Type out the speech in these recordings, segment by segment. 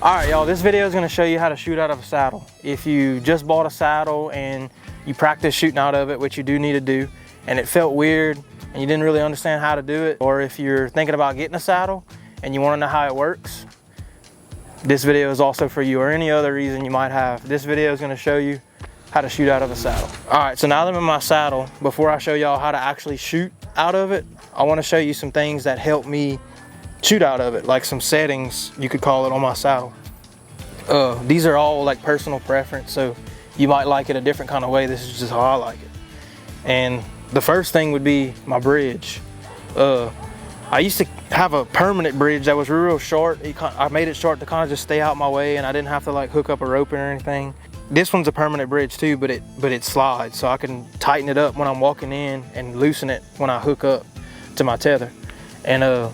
All right, y'all, this video is gonna show you how to shoot out of a saddle. If you just bought a saddle and you practice shooting out of it, which you do need to do, and it felt weird and you didn't really understand how to do it, or if you're thinking about getting a saddle and you wanna know how it works, this video is also for you, or any other reason you might have. This video is gonna show you how to shoot out of a saddle. All right, so now that I'm in my saddle, before I show y'all how to actually shoot out of it, I wanna show you some things that help me shoot out of it, like some settings, you could call it, on my saddle. These are all like personal preference, so you might like it a different kind of way. This is just how I like it. And the first thing would be my bridge. I used to have a permanent bridge that was real short. I made it short to kind of just stay out my way, and I didn't have to like hook up a rope or anything. This one's a permanent bridge too, but it slides, so I can tighten it up when I'm walking in and loosen it when I hook up to my tether. And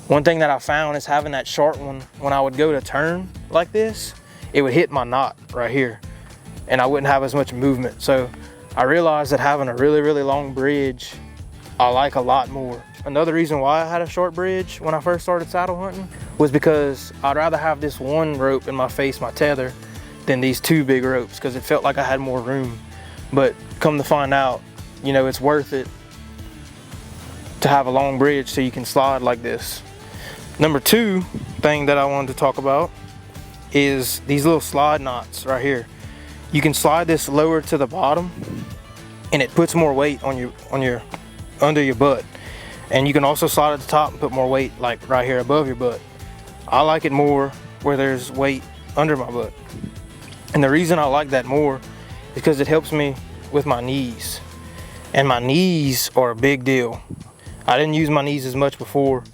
one thing that I found is having that short one, when I would go to turn like this, it would hit my knot right here and I wouldn't have as much movement. So I realized that having a really, really long bridge, I like a lot more. Another reason why I had a short bridge when I first started saddle hunting was because I'd rather have this one rope in my face, my tether, than these two big ropes, because it felt like I had more room. But come to find out, you know, it's worth it to have a long bridge so you can slide like this. Number two thing that I wanted to talk about is these little slide knots right here. You can slide this lower to the bottom and it puts more weight on your under your butt. And you can also slide at the top and put more weight like right here above your butt. I like it more where there's weight under my butt. And the reason I like that more is because it helps me with my knees. And my knees are a big deal. I didn't use my knees as much before.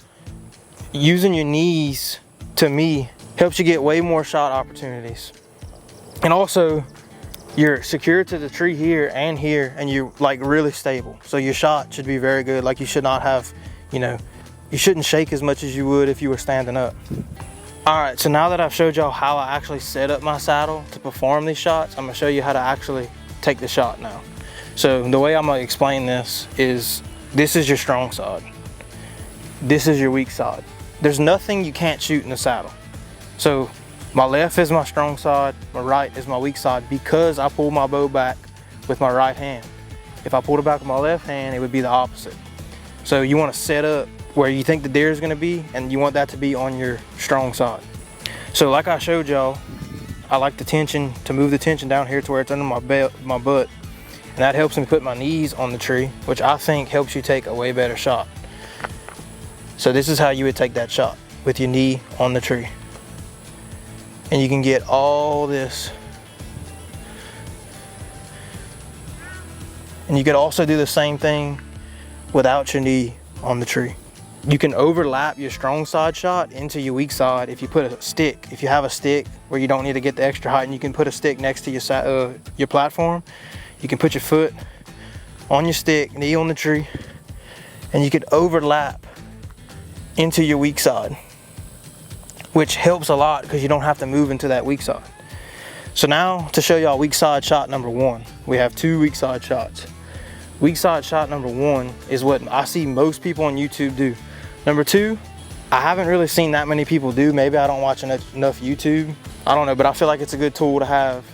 Using your knees, to me, helps you get way more shot opportunities. And also, you're secure to the tree here, and you're like really stable. So your shot should be very good. Like, you should not have, you know, you shouldn't shake as much as you would if you were standing up. All right, so now that I've showed y'all how I actually set up my saddle to perform these shots, I'm gonna show you how to actually take the shot now. So the way I'm gonna explain this is your strong side. This is your weak side. There's nothing you can't shoot in the saddle. So my left is my strong side, my right is my weak side, because I pull my bow back with my right hand. If I pulled it back with my left hand, it would be the opposite. So you want to set up where you think the deer is going to be, and you want that to be on your strong side. So like I showed y'all, I like the tension, to move the tension down here to where it's under my butt, and that helps me put my knees on the tree, which I think helps you take a way better shot. So this is how you would take that shot, with your knee on the tree. And you can get all this. And you could also do the same thing without your knee on the tree. You can overlap your strong side shot into your weak side if you put a stick. If you have a stick where you don't need to get the extra height, and you can put a stick next to your platform, you can put your foot on your stick, knee on the tree, and you could overlap into your weak side, which helps a lot because you don't have to move into that weak side. So now to show y'all weak side shot number one, we have two weak side shots. Weak side shot number one is what I see most people on YouTube do. Number two, I haven't really seen that many people do. Maybe I don't watch enough YouTube. I don't know, but I feel like it's a good tool to have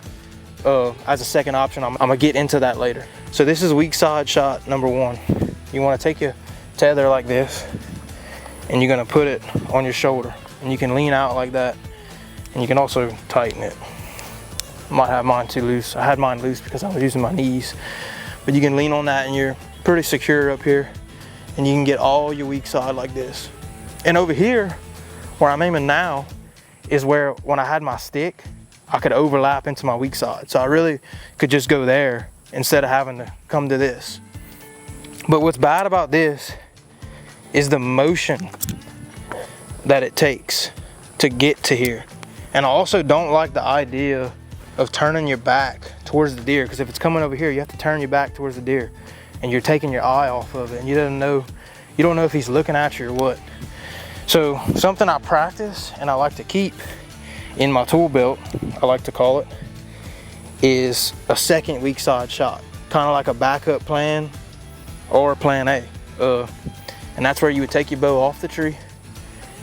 as a second option. I'm gonna get into that later. So this is weak side shot number one. You wanna take your tether like this, and you're gonna put it on your shoulder, and you can lean out like that, and you can also tighten it. Might have mine too loose. I had mine loose because I was using my knees, but you can lean on that and you're pretty secure up here, and you can get all your weak side like this. And over here where I'm aiming now is where, when I had my stick, I could overlap into my weak side, so I really could just go there instead of having to come to this. But what's bad about this is the motion that it takes to get to here. And I also don't like the idea of turning your back towards the deer, because if it's coming over here, you have to turn your back towards the deer, and you're taking your eye off of it, and you don't know if he's looking at you or what. So something I practice and I like to keep in my tool belt, I like to call it, is a second weak side shot, kind of like a backup plan or plan A. And that's where you would take your bow off the tree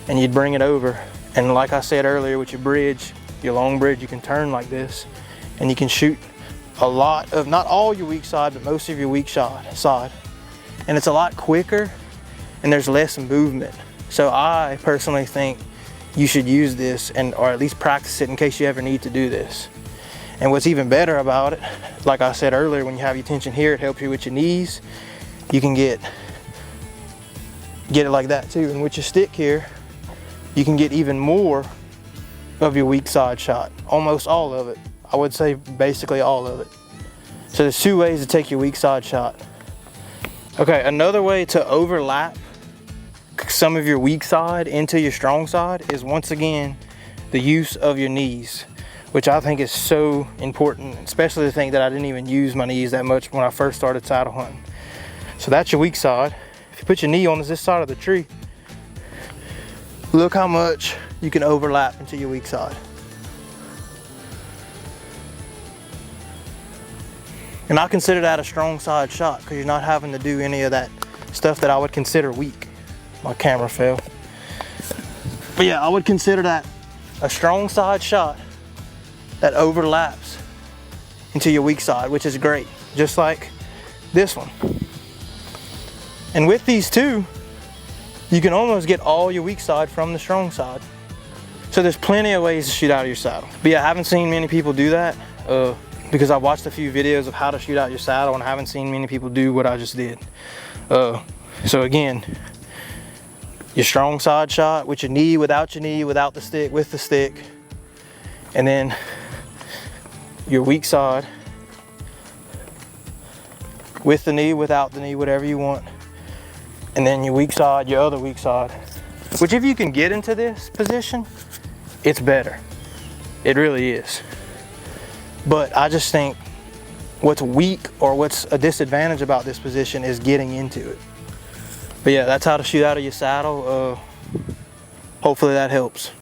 and you'd bring it over And like I said earlier, with your bridge, your long bridge, you can turn like this and you can shoot a lot of, not all your weak side, but most of your weak side. And it's a lot quicker and there's less movement. So I personally think you should use this, or at least practice it in case you ever need to do this. And what's even better about it, like I said earlier, when you have your tension here, it helps you with your knees. You can get it like that too. And with your stick here, you can get even more of your weak side shot, almost all of it. I would say basically all of it. So there's two ways to take your weak side shot. Okay, another way to overlap some of your weak side into your strong side is, once again, the use of your knees, which I think is so important, especially the thing that I didn't even use my knees that much when I first started saddle hunting. So that's your weak side. If you put your knee on this side of the tree, look how much you can overlap into your weak side. And I consider that a strong side shot because you're not having to do any of that stuff that I would consider weak. My camera fell. But yeah, I would consider that a strong side shot that overlaps into your weak side, which is great, just like this one. And with these two, you can almost get all your weak side from the strong side. So there's plenty of ways to shoot out of your saddle. But yeah, I haven't seen many people do that because I watched a few videos of how to shoot out your saddle and I haven't seen many people do what I just did. So again, your strong side shot with your knee, without the stick, with the stick. And then your weak side with the knee, without the knee, whatever you want. And then your weak side, your other weak side. Which, if you can get into this position, it's better. It really is. But I just think what's weak or what's a disadvantage about this position is getting into it. But yeah, that's how to shoot out of your saddle. Hopefully that helps.